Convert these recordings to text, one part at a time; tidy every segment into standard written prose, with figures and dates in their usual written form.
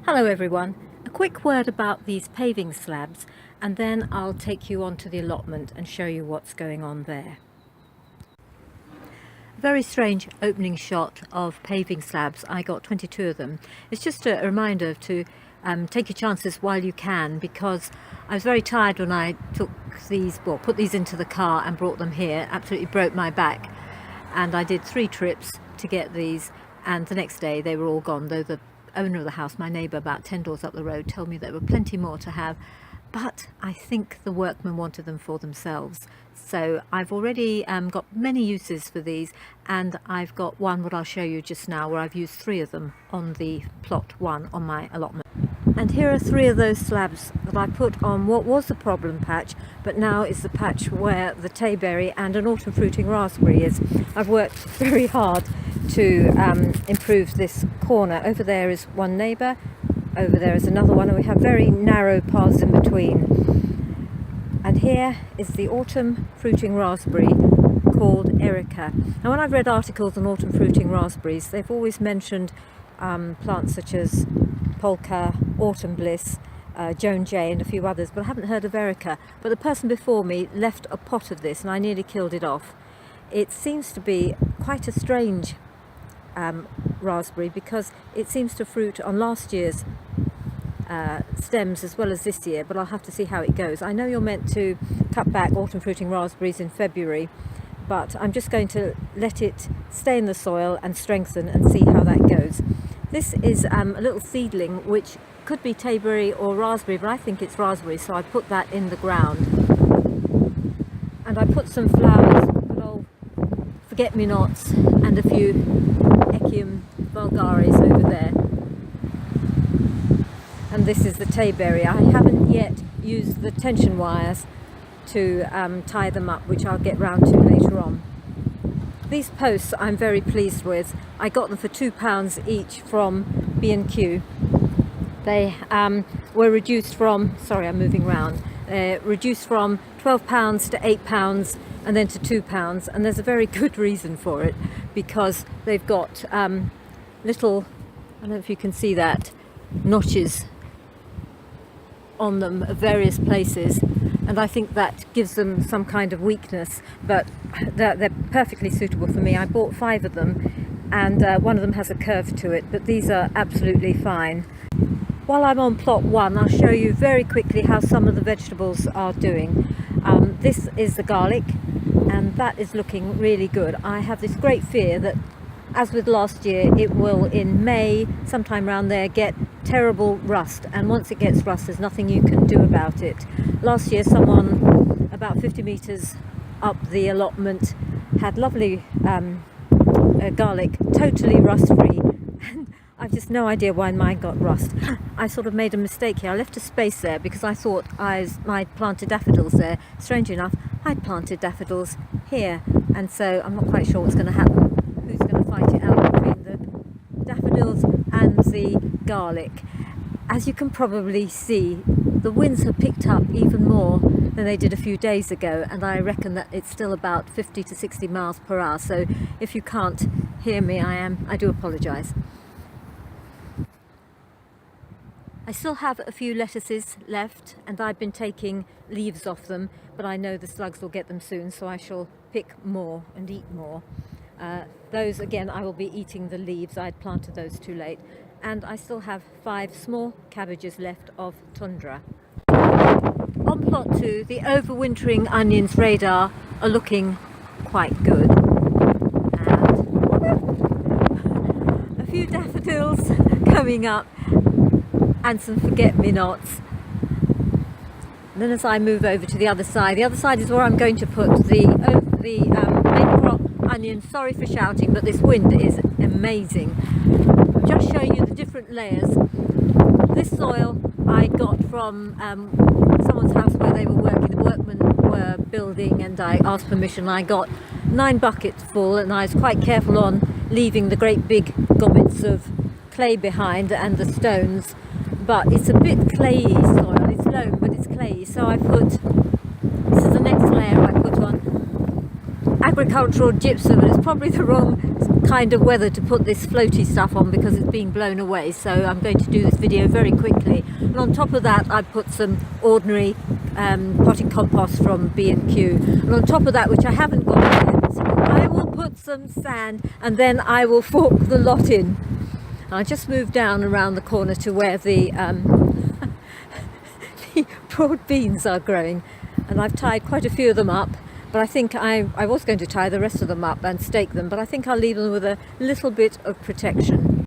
Hello everyone, a quick word about these paving slabs and then I'll take you on to the allotment and show you what's going on there. A very strange opening shot of paving slabs. I got 22 of them. It's just a reminder to take your chances while you can, because I was very tired when I took these, well, put these into the car and brought them here. Absolutely broke my back, and I did 3 trips to get these, and the next day they were all gone, though the owner of the house, my neighbour about 10 doors up the road, told me there were plenty more to have, but I think the workmen wanted them for themselves. So I've already got many uses for these, and I've got one what I'll show you just now where I've used 3 of them on the plot 1 on my allotment. And here are 3 of those slabs that I put on what was the problem patch, but now is the patch where the tayberry and an autumn fruiting raspberry is. I've worked very hard to improve this corner. Over there is one neighbour, over there is another one, and we have very narrow paths in between. And here is the autumn fruiting raspberry called Acre. Now when I've read articles on autumn fruiting raspberries, they've always mentioned plants such as polka, autumn bliss, Joan Jay and a few others, but I haven't heard of Acre. But the person before me left a pot of this and I nearly killed it off. It seems to be quite a strange raspberry, because it seems to fruit on last year's stems as well as this year, but I'll have to see how it goes. I know you're meant to cut back autumn fruiting raspberries in February, but I'm just going to let it stay in the soil and strengthen and see how that goes. This is a little seedling which could be tayberry or raspberry, but I think it's raspberry, so I put that in the ground. And I put some flowers, good old forget-me-nots, and a few vulgaris over there. And this is the tayberry. I haven't yet used the tension wires to tie them up, which I'll get round to later on. These posts I'm very pleased with. I got them for £2 each from B&Q. They were reduced from, sorry I'm moving round, reduced from £12 to £8 and then to £2, and there's a very good reason for it, because they've got little, I don't know if you can see that, notches on them at various places, and I think that gives them some kind of weakness, but they're perfectly suitable for me. I bought 5 of them, and one of them has a curve to it, but these are absolutely fine. While I'm on plot 1, I'll show you very quickly how some of the vegetables are doing. This is the garlic, and that is looking really good. I have this great fear that, as with last year, it will in May, sometime around there, get terrible rust, and once it gets rust there's nothing you can do about it. Last year someone about 50 metres up the allotment had lovely garlic, totally rust free, and I've just no idea why mine got rust. I sort of made a mistake here. I left a space there because I thought I'd planted daffodils there. Strange enough, I'd planted daffodils here, and so I'm not quite sure what's going to happen. Who's going to fight it out between the daffodils and the garlic? As you can probably see, the winds have picked up even more than they did a few days ago, and I reckon that it's still about 50 to 60 miles per hour. So if you can't hear me, I do apologise. I still have a few lettuces left, and I've been taking leaves off them, but I know the slugs will get them soon, so I shall pick more and eat more. Those again, I will be eating the leaves. I'd planted those too late. And I still have 5 small cabbages left of tundra. On plot 2, the overwintering onions radar are looking quite good. And a few daffodils coming up, and some forget-me-nots. And then as I move over to the other side is where I'm going to put the main crop onions. Sorry for shouting, but this wind is amazing. I'll just show you the different layers. This soil I got from someone's house where they were working. The workmen were building, and I asked permission. I got 9 buckets full, and I was quite careful on leaving the great big gobbets of clay behind and the stones. But it's a bit clayey soil. It's loam, but it's clayey. So I put, this is the next layer I put on agricultural gypsum, and it's probably the wrong kind of weather to put this floaty stuff on because it's being blown away, so I'm going to do this video very quickly. And on top of that I put some ordinary potting compost from B&Q, and on top of that, which I haven't got yet, I will put some sand, and then I will fork the lot in. And I just moved down around the corner to where the the broad beans are growing, and I've tied quite a few of them up. But I think I was going to tie the rest of them up and stake them, but I think I'll leave them with a little bit of protection.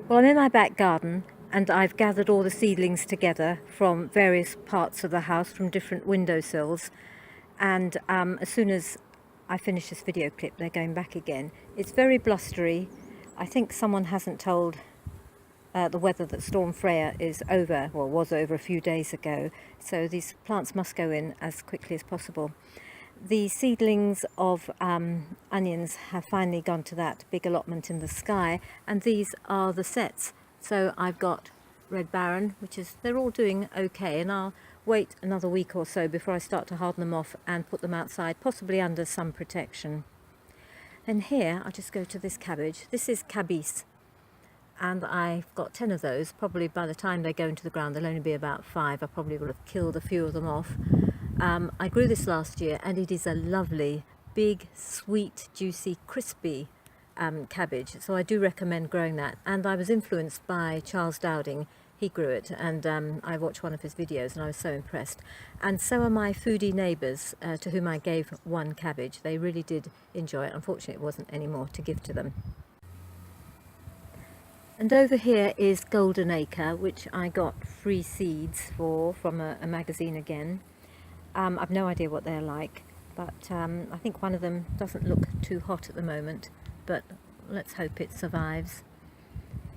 Well, I'm in my back garden, and I've gathered all the seedlings together from various parts of the house, from different windowsills. And as soon as I finish this video clip, they're going back again. It's very blustery. I think someone hasn't told the weather that Storm Freya is over, well, was over a few days ago. So these plants must go in as quickly as possible. The seedlings of onions have finally gone to that big allotment in the sky, and these are the sets. So I've got Red Baron, which is, they're all doing okay, and I'll wait another week or so before I start to harden them off and put them outside, possibly under some protection. Then here I'll just go to this cabbage. This is Cabbage, and I've got 10 of those. Probably by the time they go into the ground there'll only be about 5. I probably would have killed a few of them off. I grew this last year, and it is a lovely, big, sweet, juicy, crispy cabbage. So I do recommend growing that. And I was influenced by Charles Dowding. He grew it, and I watched one of his videos and I was so impressed. And so are my foodie neighbours, to whom I gave 1 cabbage. They really did enjoy it. Unfortunately, it wasn't any more to give to them. And over here is Golden Acre, which I got free seeds for from a magazine again. I've no idea what they're like, but I think one of them doesn't look too hot at the moment, but let's hope it survives.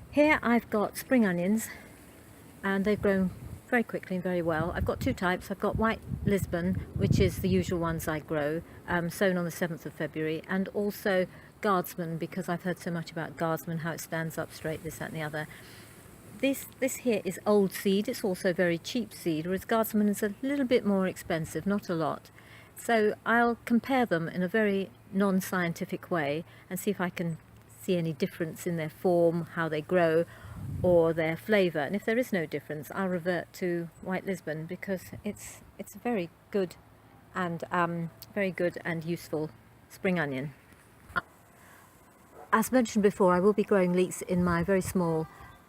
Here I've got spring onions, and they've grown very quickly and very well. I've got 2 types. I've got white Lisbon, which is the usual ones I grow, sown on the 7th of February, and also Guardsman, because I've heard so much about Guardsman, how it stands up straight, this, that and the other. This here is old seed. It's also very cheap seed, whereas Guardsman is a little bit more expensive, not a lot. So I'll compare them in a very non-scientific way and see if I can see any difference in their form, how they grow, or their flavour. And if there is no difference, I'll revert to white Lisbon, because it's very good and useful spring onion. As mentioned before, I will be growing leeks in my very small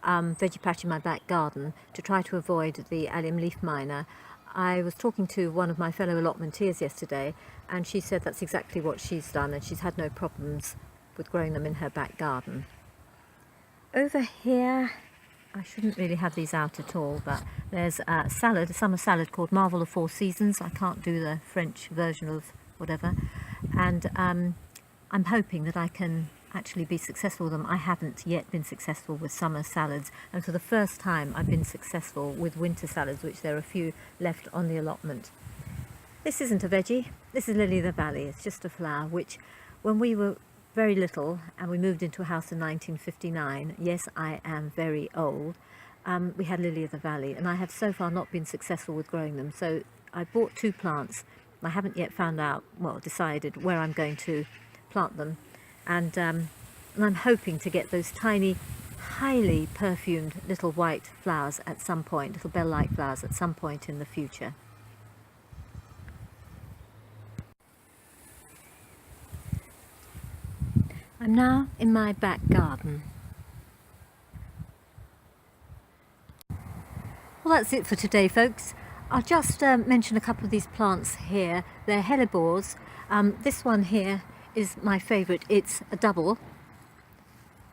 veggie patch in my back garden to try to avoid the allium leaf miner. I was talking to one of my fellow allotmenteers yesterday, and she said that's exactly what she's done, and she's had no problems with growing them in her back garden. Over here, I shouldn't really have these out at all, but there's a salad, a summer salad called Marvel of 4 Seasons. I can't do the French version of whatever, and I'm hoping that I can actually be successful with them. I haven't yet been successful with summer salads, and for the first time I've been successful with winter salads, which there are a few left on the allotment. This isn't a veggie, this is lily of the valley. It's just a flower, which when we were very little and we moved into a house in 1959, yes, I am very old, we had lily of the valley, and I have so far not been successful with growing them. So I bought 2 plants. I haven't yet decided where I'm going to plant them. And I'm hoping to get those tiny, highly perfumed little white flowers at some point, little bell-like flowers at some point in the future. I'm now in my back garden. Well, that's it for today, folks. I'll just mention a couple of these plants here. They're Hellebores. This one here is my favourite. It's a double,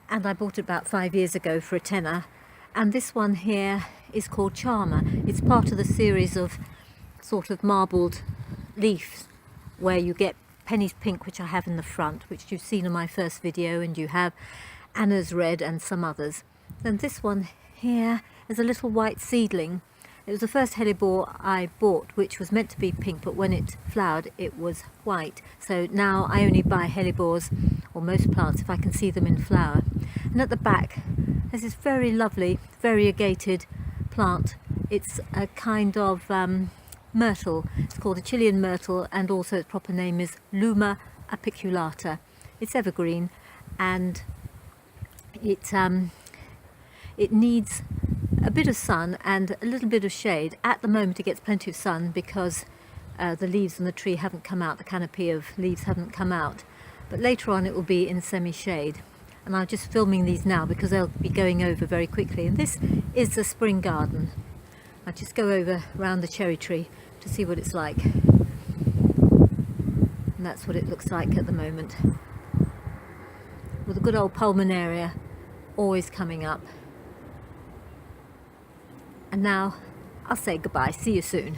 and I bought it about 5 years ago for a tenner. And this one here is called Charmer. It's part of the series of sort of marbled leaves where you get Penny's Pink, which I have in the front, which you've seen in my first video, and you have Anna's Red and some others. Then this one here is a little white seedling. It was the first hellebore I bought, which was meant to be pink, but when it flowered it was white. So now I only buy hellebores, or most plants, if I can see them in flower. And at the back there's this very lovely variegated plant. It's a kind of myrtle. It's called a Chilean myrtle, and also its proper name is Luma apiculata. It's evergreen, and it needs a bit of sun and a little bit of shade. At the moment it gets plenty of sun because the leaves on the tree haven't come out, the canopy of leaves haven't come out, but later on it will be in semi-shade. And I'm just filming these now because they'll be going over very quickly. And this is the spring garden. I'll just go over around the cherry tree to see what it's like. And that's what it looks like at the moment, with a good old pulmonaria always coming up. And now I'll say goodbye. See you soon.